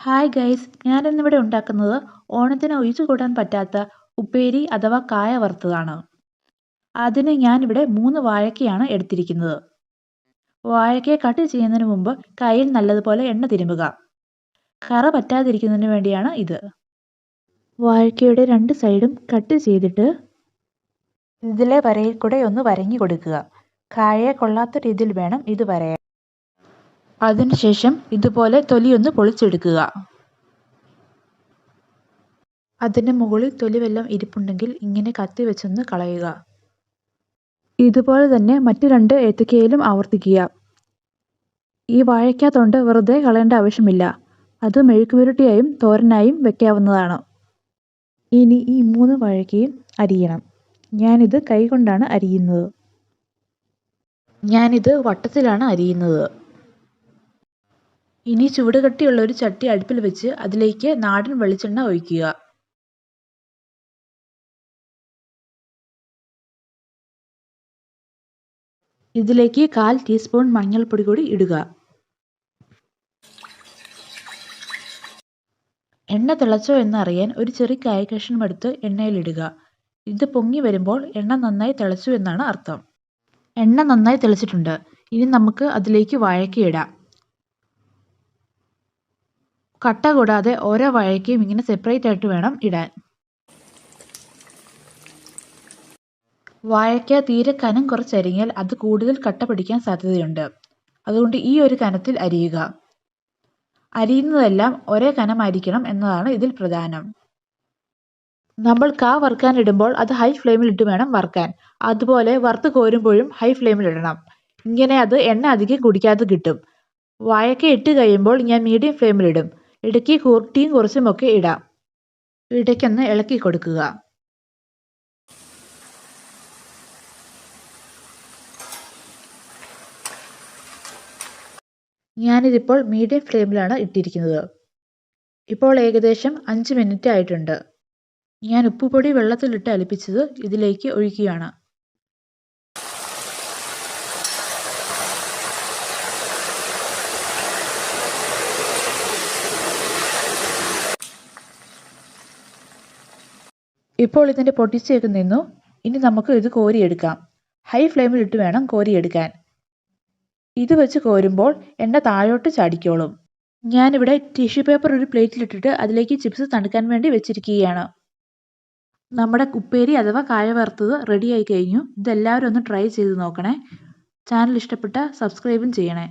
Hi guys, ഞാനിന്നിവിടെ ഉണ്ടാക്കുന്നത് ഓണത്തിന് ഒഴിച്ചുകൂടാൻ പറ്റാത്ത ഉപ്പേരി അഥവാ കായ വറുത്തതാണ്. അതിന് ഞാനിവിടെ 3 വാഴയ്ക്കയാണ് എടുത്തിരിക്കുന്നത്. വാഴയ്ക്ക കട്ട് ചെയ്യുന്നതിന് മുമ്പ് കയ്യിൽ നല്ലതുപോലെ എണ്ണ തിരുമുക. കറ പറ്റാതിരിക്കുന്നതിന് വേണ്ടിയാണ് ഇത്. വാഴയ്ക്കയുടെ 2 സൈഡും കട്ട് ചെയ്തിട്ട് ഇതിലെ വരയിൽ കൂടെ ഒന്ന് വരഞ്ഞു കൊടുക്കുക. കായയെ കൊള്ളാത്ത രീതിയിൽ വേണം ഇത് വരയാൻ. അതിനുശേഷം ഇതുപോലെ തൊലിയൊന്ന് പൊളിച്ചെടുക്കുക. അതിന് മുകളിൽ തൊലി വല്ലതും ഇരിപ്പുണ്ടെങ്കിൽ ഇങ്ങനെ കത്തി വെച്ചൊന്ന് കളയുക. ഇതുപോലെ തന്നെ മറ്റ് 2 ഏത്തക്കയിലും ആവർത്തിക്കുക. ഈ വാഴയ്ക്കാത്തൊണ്ട് വെറുതെ കളയേണ്ട ആവശ്യമില്ല. അത് മെഴുക്കുപുരട്ടിയായും തോരനായും വെക്കാവുന്നതാണ്. ഇനി ഈ 3 വാഴയ്ക്കയും അരിയണം. ഞാനിത് കൈകൊണ്ടാണ് അരിയുന്നത്. ഞാനിത് വട്ടത്തിലാണ് അരിയുന്നത്. ഇനി ചൂടുകട്ടിയുള്ള ഒരു ചട്ടി അടുപ്പിൽ വെച്ച് അതിലേക്ക് നാടൻ വെളിച്ചെണ്ണ ഒഴിക്കുക. ഇതിലേക്ക് 1/4 ടീസ്പൂൺ മഞ്ഞൾപ്പൊടി കൂടി ഇടുക. എണ്ണ തിളച്ചോ എന്നറിയാൻ ഒരു ചെറിയ കായ കഷ്ണം എടുത്ത് എണ്ണയിലിടുക. ഇത് പൊങ്ങി വരുമ്പോൾ എണ്ണ നന്നായി തിളച്ചു എന്നാണ് അർത്ഥം. എണ്ണ നന്നായി തിളച്ചിട്ടുണ്ട്. ഇനി നമുക്ക് അതിലേക്ക് വാഴയ്ക്ക ഇടാം. കട്ട കൂടാതെ ഓരോ വാഴയ്ക്കയും ഇങ്ങനെ സെപ്പറേറ്റ് ആയിട്ട് വേണം ഇടാൻ. വാഴയ്ക്ക തീരെ കനം കുറച്ചരിഞ്ഞാൽ അത് കൂടുതൽ കട്ട പിടിക്കാൻ സാധ്യതയുണ്ട്. അതുകൊണ്ട് ഈ ഒരു കനത്തിൽ അരിയുക. അരിയുന്നതെല്ലാം ഒരേ കനമായിരിക്കണം എന്നതാണ് ഇതിൽ പ്രധാനം. നമ്മൾ കാ വറുക്കാൻ ഇടുമ്പോൾ അത് ഹൈ ഫ്ലെയിമിൽ ഇട്ട് വേണം വറുക്കാൻ. അതുപോലെ വറുത്ത് കോരുമ്പോഴും ഹൈ ഫ്ലെയിമിൽ ഇടണം. ഇങ്ങനെ അത് എണ്ണ അധികം കുടിക്കാതെ കിട്ടും. വാഴയ്ക്ക ഇട്ട് കഴിയുമ്പോൾ ഞാൻ മീഡിയം ഫ്ലെയിമിലിടും. ഇടയ്ക്ക് കൂട്ടിയും കുറച്ചുമൊക്കെ ഇടാം. ഇടയ്ക്കൊന്ന് ഇളക്കി കൊടുക്കുക. ഞാനിതിപ്പോൾ മീഡിയം ഫ്ലെയിമിലാണ് ഇട്ടിരിക്കുന്നത്. ഇപ്പോൾ ഏകദേശം 5 മിനിറ്റ് ആയിട്ടുണ്ട്. ഞാൻ ഉപ്പുപൊടി വെള്ളത്തിലിട്ട് അലിപ്പിച്ചത് ഇതിലേക്ക് ഒഴിക്കുകയാണ്. ഇപ്പോൾ ഇതിൻ്റെ പൊട്ടിച്ചേക്ക് നിന്നു. ഇനി നമുക്ക് ഇത് കോരിയെടുക്കാം. ഹൈ ഫ്ലെയിമിൽ ഇട്ട് വേണം കോരിയെടുക്കാൻ. ഇത് വെച്ച് കോരുമ്പോൾ എണ്ണ താഴോട്ട് ചാടിക്കോളും. ഞാനിവിടെ ടിഷ്യൂ പേപ്പർ ഒരു പ്ലേറ്റിലിട്ടിട്ട് അതിലേക്ക് ചിപ്സ് തണുക്കാൻ വേണ്ടി വെച്ചിരിക്കുകയാണ്. നമ്മുടെ ഉപ്പേരി അഥവാ കായ വറുത്തത് റെഡിയായി കഴിഞ്ഞു. ഇതെല്ലാവരും ഒന്ന് ട്രൈ ചെയ്ത് നോക്കണേ. ചാനൽ ഇഷ്ടപ്പെട്ടാൽ സബ്സ്ക്രൈബും ചെയ്യണേ.